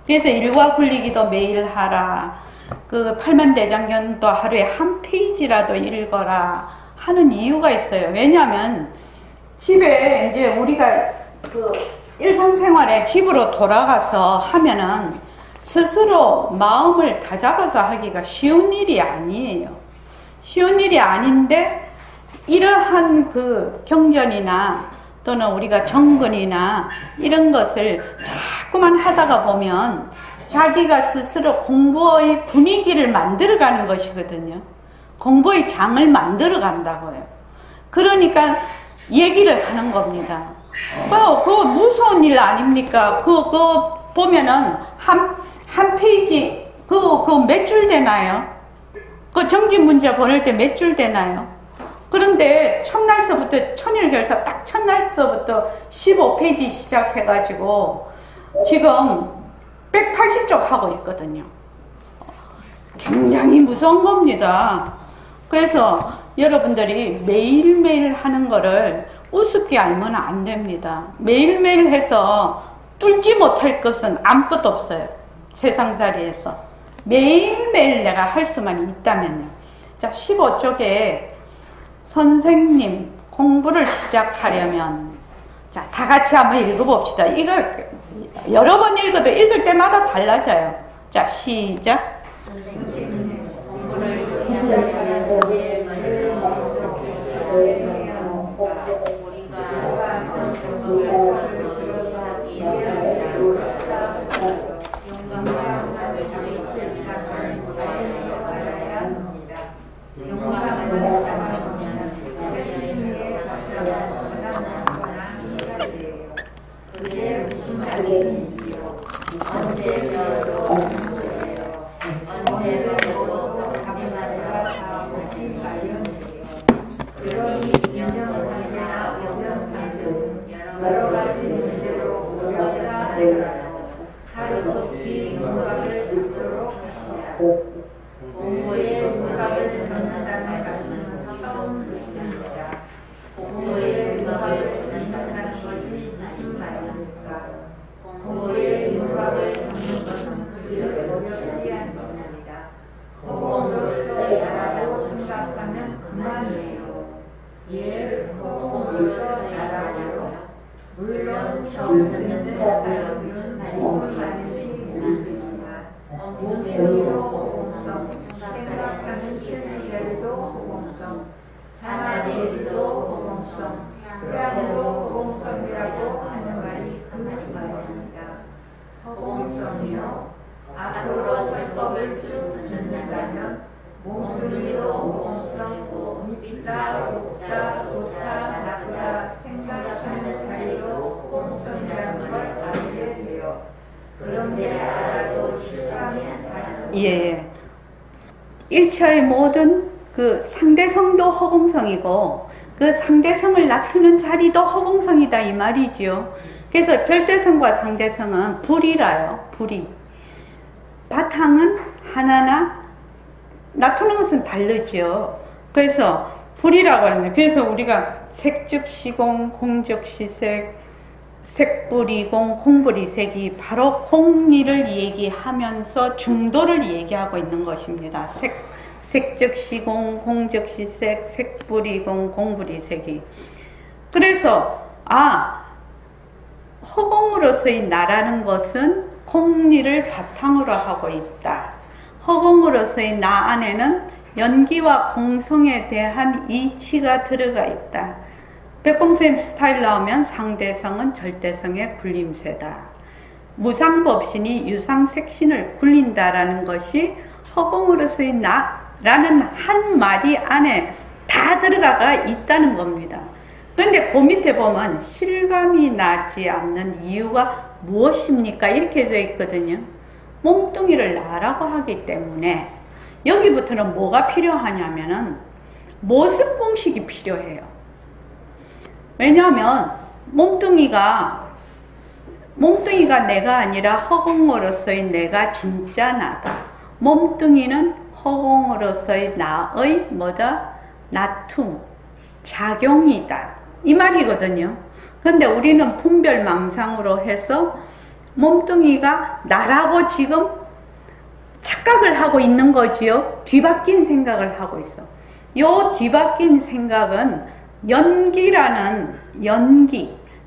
그래서 일과 굴리기도 매일 하라. 그 팔만대장경도 하루에 한 페이지라도 읽어라 하는 이유가 있어요. 왜냐하면 집에 이제 우리가 그 일상생활에 집으로 돌아가서 하면은 스스로 마음을 다잡아서 하기가 쉬운 일이 아니에요. 쉬운 일이 아닌데 이러한 그 경전이나 또는 우리가 정근이나 이런 것을 자꾸만 하다가 보면 자기가 스스로 공부의 분위기를 만들어가는 것이거든요. 공부의 장을 만들어간다고요. 그러니까 얘기를 하는 겁니다. 그거 무서운 일 아닙니까? 그거 보면은 한 페이지 그 몇 줄 되나요? 그 정지 문제 보낼 때 몇 줄 되나요? 그런데 첫날서부터 천일결사 딱 첫날서부터 15페이지 시작해가지고 지금 180쪽 하고 있거든요. 굉장히 무서운 겁니다. 그래서 여러분들이 매일매일 하는 거를 우습게 알면 안 됩니다. 매일매일 해서 뚫지 못할 것은 아무것도 없어요. 세상살이에서. 매일매일 내가 할 수만 있다면요. 자, 15쪽에 선생님 공부를 시작하려면 자, 다 같이 한번 읽어봅시다. 이거 여러 번 읽어도 읽을 때마다 달라져요. 자, 시작. 선생님 공부를 시작하려면 제일 먼저 우리가 스스로를 하기 위함이다. 용감과 잡을 수 있는 하나는 구하여야 합니다. 용감을 잡으면 자기의 그게 무슨 말씀인지요? 언제여도 언제여도 하기마다 사업을 마련해요. 그러니 인연하냐 영연하든 여러 가지 문제로 오려라 하더라도 하루속히 문학을 듣도록 하시라. 공부에 문학을 듣는다는 말씀은 처음 듣습니다. 공부에 문학을 듣는다는 것이 무슨 말입니까? 공부에 문학을 듣는 것은 그리 어렵지 않습니다. 호공으로서 야라고 생각하면 그만이에요. 호공으로서 야라고요. 물론 처음 듣는 사람은 무슨 말인지 모르겠지만 몸으로 호공성, 생각하는 실제도 호공성, 사나내지도 호공성, 태양도 호공성이라고 하는 말이 그 말입니다. 호공성이요. 앞으로 설법을 쭉 듣는다면 몸뚱이도 호공성이고 있다, 없다, 좋다, 나쁘다 생각하는 자리도 호공성이라는 걸 알게 돼요. 그런데 알아도 실감이 잘 예. 1차의 모든 그 상대성도 허공성이고 그 상대성을 나타내는 자리도 허공성이다 이 말이지요. 그래서 절대성과 상대성은 불이라요. 불이. 바탕은 하나나 나타내는 것은 다르죠. 그래서 불이라고 하는데 그래서 우리가 색즉 시공, 공즉 시색, 색불이공, 공불이색이 바로 공리를 얘기하면서 중도를 얘기하고 있는 것입니다. 색즉 시공, 공즉 시색, 색불이공, 공불이색이. 그래서 허공으로서의 나라는 것은 공리를 바탕으로 하고 있다. 허공으로서의 나 안에는 연기와 공성에 대한 이치가 들어가 있다. 백봉쌤 스타일 나오면 상대성은 절대성의 굴림새다. 무상법신이 유상색신을 굴린다라는 것이 허공으로서의 나라는 한 마디 안에 다 들어가 있다는 겁니다. 근데 그 밑에 보면 실감이 나지 않는 이유가 무엇입니까? 이렇게 되어 있거든요. 몸뚱이를 나라고 하기 때문에 여기부터는 뭐가 필요하냐면은 모습 공식이 필요해요. 왜냐하면 몸뚱이가 내가 아니라 허공으로서의 내가 진짜 나다. 몸뚱이는 허공으로서의 나의 뭐다? 나툼, 작용이다. 이 말이거든요. 근데 우리는 분별망상으로 해서 몸뚱이가 나라고 지금 착각을 하고 있는 거지요. 뒤바뀐 생각을 하고 있어. 요 뒤바뀐 생각은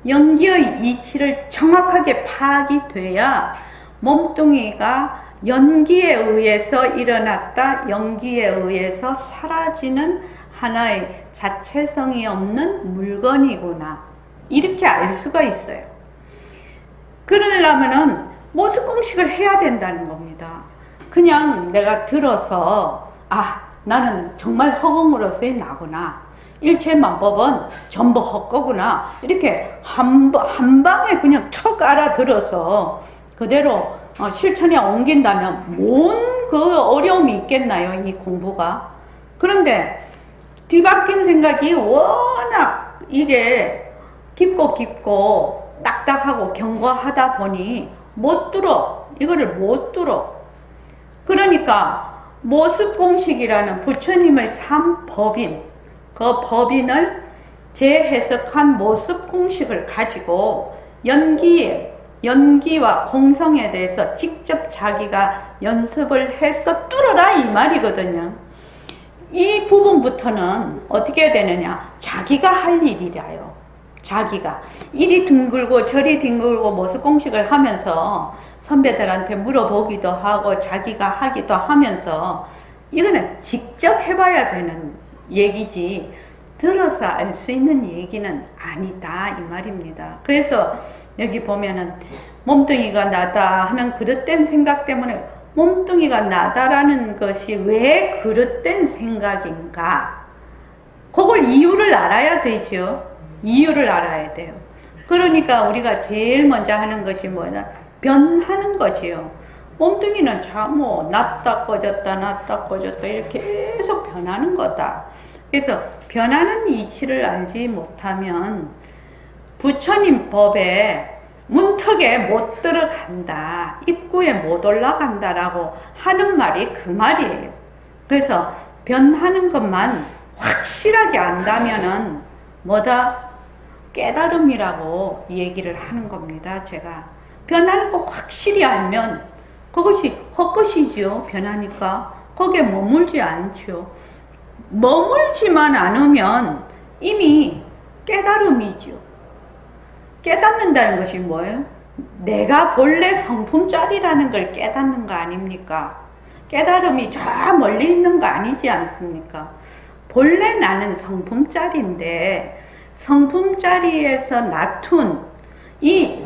연기의 이치를 정확하게 파악이 돼야 몸뚱이가 연기에 의해서 일어났다, 연기에 의해서 사라지는 하나의 자체성이 없는 물건이구나. 이렇게 알 수가 있어요. 그러려면은 모습 공식을 해야 된다는 겁니다. 그냥 내가 들어서 나는 정말 허공으로서의 나구나. 일체만법은 전부 헛거구나. 이렇게 한 방에 그냥 척 알아들어서 그대로 실천에 옮긴다면 뭔 그 어려움이 있겠나요? 이 공부가. 그런데 뒤바뀐 생각이 워낙 이게 깊고 딱딱하고 견고하다 보니 이거를 못 들어. 그러니까 모습 공식이라는 부처님의 3법인, 그 법인을 재해석한 모습 공식을 가지고 연기와 공성에 대해서 직접 자기가 연습을 해서 뚫어라 이 말이거든요. 이 부분부터는 어떻게 되느냐? 자기가 할 일이라요. 자기가 이리 둥글고 저리 둥글고 모습 공식을 하면서 선배들한테 물어보기도 하고 자기가 하기도 하면서 이거는 직접 해봐야 되는 얘기지 들어서 알 수 있는 얘기는 아니다 이 말입니다. 그래서 여기 보면은 몸뚱이가 나다 하는 그릇된 생각 때문에 몸뚱이가 나다라는 것이 왜 그릇된 생각인가? 그걸 이유를 알아야 되죠. 이유를 알아야 돼요. 그러니까 우리가 제일 먼저 하는 것이 뭐냐? 변하는 거지요. 몸뚱이는 났다 꺼졌다 이렇게 계속 변하는 거다. 그래서 변하는 이치를 알지 못하면 부처님 법에 문턱에 못 들어간다, 입구에 못 올라간다라고 하는 말이 그 말이에요. 그래서 변하는 것만 확실하게 안다면은 뭐다? 깨달음이라고 얘기를 하는 겁니다. 제가 변하는 거 확실히 알면 그것이 헛것이죠. 변하니까 거기에 머물지 않죠. 머물지만 않으면 이미 깨달음이죠. 깨닫는다는 것이 뭐예요? 내가 본래 성품짜리라는 걸 깨닫는 거 아닙니까? 깨달음이 저 멀리 있는 거 아니지 않습니까? 본래 나는 성품짜리인데 성품짜리에서 나툰 이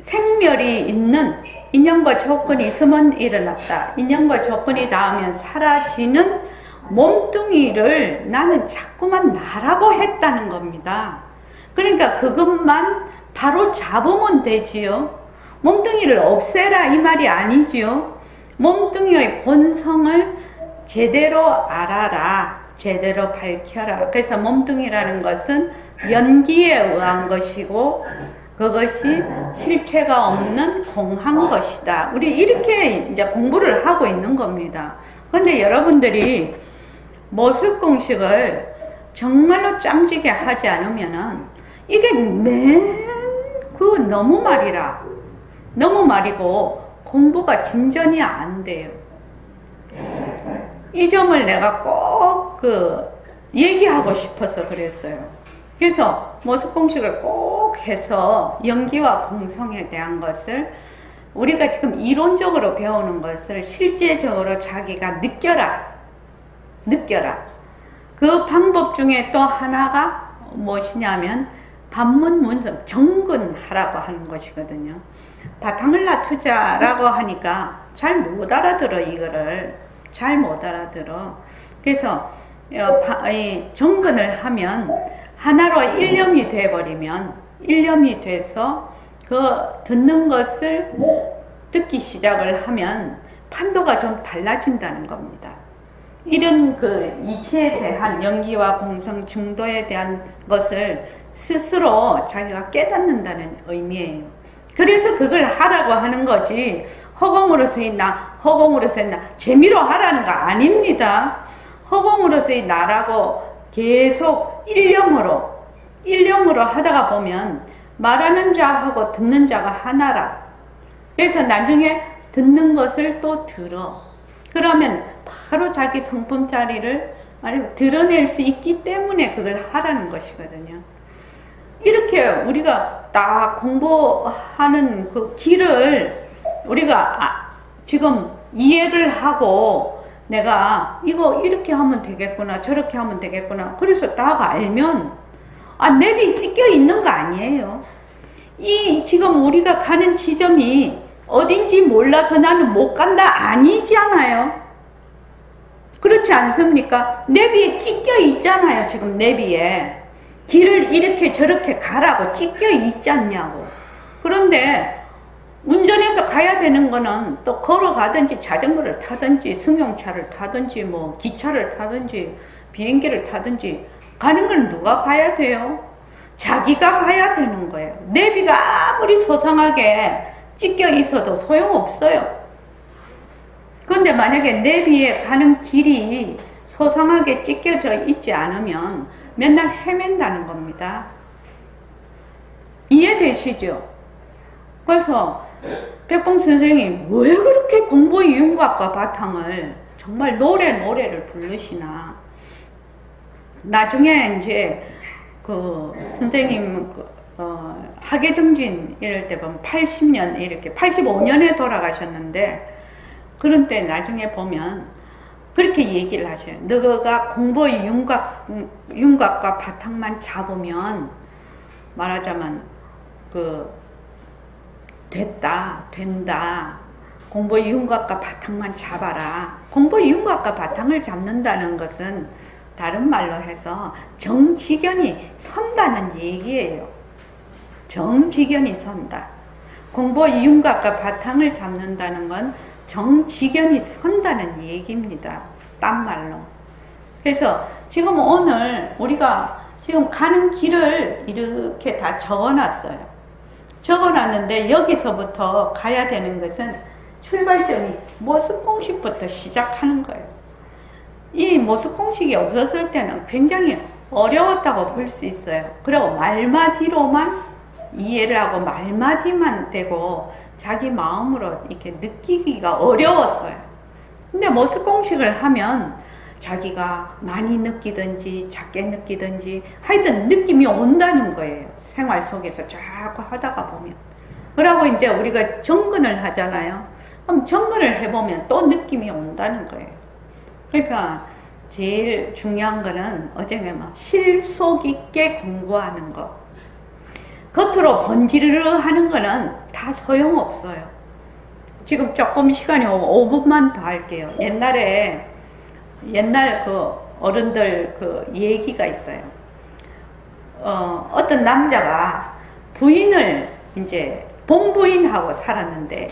생멸이 있는 인연과 조건이 있으면 일어났다. 인연과 조건이 닿으면 사라지는 몸뚱이를 나는 자꾸만 나라고 했다는 겁니다. 그러니까 그것만 바로 잡으면 되지요. 몸뚱이를 없애라 이 말이 아니지요. 몸뚱이의 본성을 제대로 알아라. 제대로 밝혀라. 그래서 몸뚱이라는 것은 연기에 의한 것이고 그것이 실체가 없는 공한 것이다. 우리 이렇게 이제 공부를 하고 있는 겁니다. 그런데 여러분들이 모습 공식을 정말로 짬지게 하지 않으면은 이게 너무 말이고 공부가 진전이 안 돼요. 이 점을 내가 꼭 얘기하고 싶어서 그랬어요. 그래서 모습 공식을 꼭 해서 연기와 공성에 대한 것을 우리가 지금 이론적으로 배우는 것을 실제적으로 자기가 느껴라. 그 방법 중에 또 하나가 무엇이냐면 반문문성, 정근하라고 하는 것이거든요. 바탕을 놔두자라고 하니까 잘 못 알아들어. 이거를 잘 못 알아들어. 그래서 정근을 하면 하나로 일념이 돼버리면, 일념이 돼서 그 듣는 것을 듣기 시작을 하면 판도가 좀 달라진다는 겁니다. 이런 그 이치에 대한 연기와 공성, 중도에 대한 것을 스스로 자기가 깨닫는다는 의미예요. 그래서 그걸 하라고 하는 거지, 허공으로서의 나, 허공으로서의 나, 재미로 하라는 거 아닙니다. 허공으로서의 나라고 계속 일념으로 하다가 보면 말하는 자하고 듣는 자가 하나라. 그래서 나중에 듣는 것을 또 들어. 그러면 바로 자기 성품 자리를 드러낼 수 있기 때문에 그걸 하라는 것이거든요. 이렇게 우리가 딱 공부하는 그 길을 우리가 지금 이해를 하고 내가 이거 이렇게 하면 되겠구나, 저렇게 하면 되겠구나. 그래서 딱 알면 내비 찢겨 있는 거 아니에요. 이 지금 우리가 가는 지점이 어딘지 몰라서 나는 못 간다 아니잖아요. 그렇지 않습니까? 내비에 찢겨 있잖아요. 지금 내비에 길을 이렇게 저렇게 가라고 찢겨 있지 않냐고. 그런데 운전해서 가야 되는 거는 또 걸어가든지 자전거를 타든지 승용차를 타든지 뭐 기차를 타든지 비행기를 타든지 가는 건 누가 가야 돼요? 자기가 가야 되는 거예요. 내비가 아무리 소상하게 찢겨 있어도 소용없어요. 그런데 만약에 내비에 가는 길이 소상하게 찢겨져 있지 않으면 맨날 헤맨다는 겁니다. 이해되시죠? 그래서 백봉 선생님 왜 그렇게 공부의 윤곽과 바탕을 정말 노래를 부르시나. 나중에 이제 그 선생님 학예정진 이럴 때 보면 80년 이렇게 85년에 돌아가셨는데, 그런 때 나중에 보면 그렇게 얘기를 하셔요. 너가 공부의 윤곽과 바탕만 잡으면 말하자면 된다. 공부의 윤곽과 바탕만 잡아라. 공부의 윤곽과 바탕을 잡는다는 것은 다른 말로 해서 정지견이 선다는 얘기예요. 정지견이 선다. 공부의 윤곽과 바탕을 잡는다는 건 정지견이 선다는 얘기입니다. 딴 말로. 그래서 지금 오늘 우리가 지금 가는 길을 이렇게 다 적어놨어요. 적어놨는데 여기서부터 가야 되는 것은 출발점이 모습공식부터 시작하는 거예요. 이 모습공식이 없었을 때는 굉장히 어려웠다고 볼 수 있어요. 그리고 말마디로만 이해를 하고 말마디만 되고 자기 마음으로 이렇게 느끼기가 어려웠어요. 근데 모습공식을 하면 자기가 많이 느끼든지 작게 느끼든지 하여튼 느낌이 온다는 거예요. 생활 속에서 자꾸 하다가 보면. 그러고 이제 우리가 정근을 하잖아요. 그럼 정근을 해보면 또 느낌이 온다는 거예요. 그러니까 제일 중요한 거는 어제가 실속 있게 공부하는 거. 겉으로 번지르르 하는 거는 다 소용없어요. 지금 조금 시간이 5분만 더 할게요. 옛날 그 어른들 그 얘기가 있어요. 어떤 남자가 부인을 이제 본부인하고 살았는데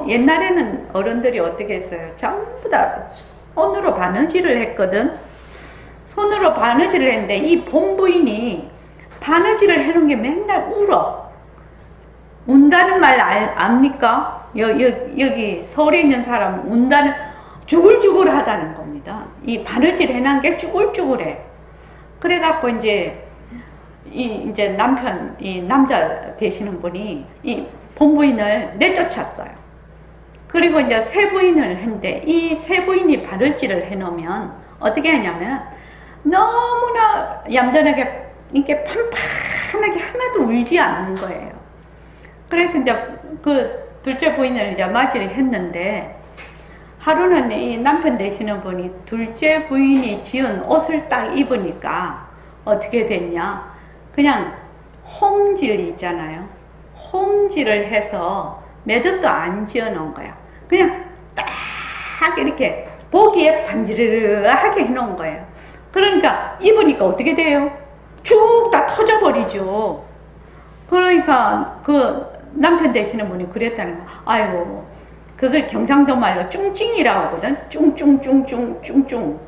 옛날에는 어른들이 어떻게 했어요? 전부 다 손으로 바느질을 했거든. 손으로 바느질을 했는데 이 본부인이 바느질을 해놓은 게 맨날 울어. 운다는 말 압니까? 여기 서울에 있는 사람 운다는 쭈글쭈글 하다는 겁니다. 이 바느질 해놓은 게 쭈글쭈글해. 그래갖고 이제 이제 이 남자 되시는 분이 이 본부인을 내쫓았어요. 그리고 이제 새 부인을 했는데 이 새 부인이 바느질을 해놓으면 어떻게 하냐면 너무나 얌전하게 이렇게 판판하게 하나도 울지 않는 거예요. 그래서 이제 그 둘째 부인을 이제 맞이를 했는데 하루는 이 남편 되시는 분이 둘째 부인이 지은 옷을 딱 입으니까 어떻게 됐냐? 그냥 홍질 있잖아요. 홍질을 해서 매듭도 안 지어 놓은 거야. 그냥 딱 이렇게 보기에 반지르르하게 해 놓은 거예요. 그러니까 입으니까 어떻게 돼요? 쭉 다 터져버리죠. 그러니까 그 남편 되시는 분이 그랬다는 거. 아이고, 그걸 경상도 말로 쭝찡이라고 하거든. 쭝쭝쭝쭝쭝쭝.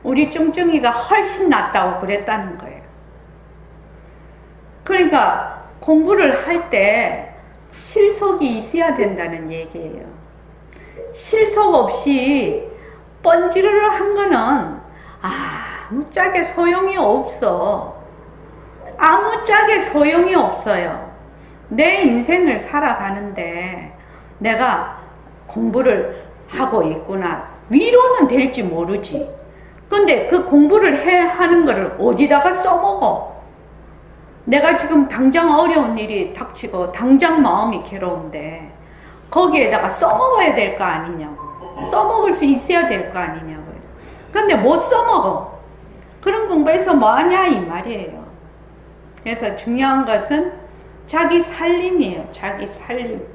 우리 쭝쭝이가 훨씬 낫다고 그랬다는 거예요. 그러니까 공부를 할 때 실속이 있어야 된다는 얘기예요. 실속 없이 뻔지르르 한 거는 아무짝에 소용이 없어. 아무짝에 소용이 없어요. 내 인생을 살아가는데 내가 공부를 하고 있구나. 위로는 될지 모르지. 근데 그 공부를 하는 거를 어디다가 써먹어? 내가 지금 당장 어려운 일이 닥치고 당장 마음이 괴로운데 거기에다가 써먹어야 될 거 아니냐고. 써먹을 수 있어야 될 거 아니냐고요. 근데 못 써먹어. 그런 공부해서 뭐하냐 이 말이에요. 그래서 중요한 것은 자기 살림이에요. 자기 살림.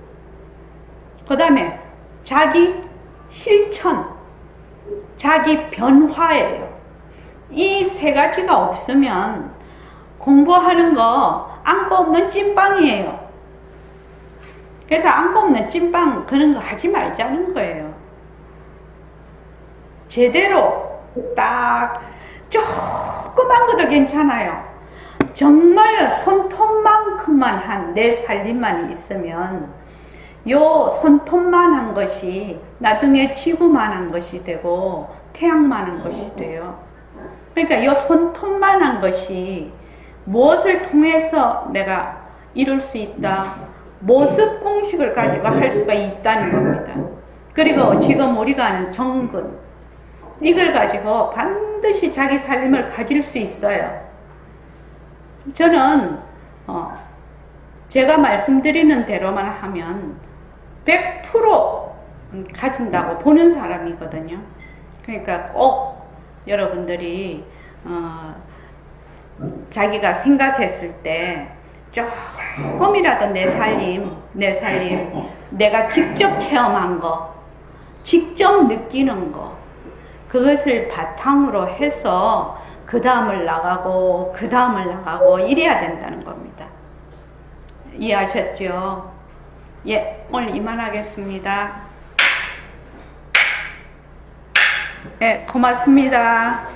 그 다음에 자기 실천, 자기 변화예요. 이 세 가지가 없으면 공부하는 거 안고 없는 찐빵이에요. 그래서 안고 없는 찐빵 그런 거 하지 말자는 거예요. 제대로 딱 조그만 것도 괜찮아요. 정말로 손톱만큼만 한 내 살림만 있으면 요 손톱만한 것이 나중에 지구만한 것이 되고 태양만한 것이 돼요. 그러니까 요 손톱만한 것이 무엇을 통해서 내가 이룰 수 있다? 모습 공식을 가지고 할 수가 있다는 겁니다. 그리고 지금 우리가 하는 정근, 이걸 가지고 반드시 자기 삶을 가질 수 있어요. 저는 제가 말씀드리는 대로만 하면 100% 가진다고 보는 사람이거든요. 그러니까 꼭 여러분들이 자기가 생각했을 때 조금이라도 내 살림, 내가 직접 체험한 거, 직접 느끼는 거, 그것을 바탕으로 해서 그 다음을 나가고 이래야 된다는 겁니다. 이해하셨죠? 예, 오늘 이만하겠습니다. 예, 고맙습니다.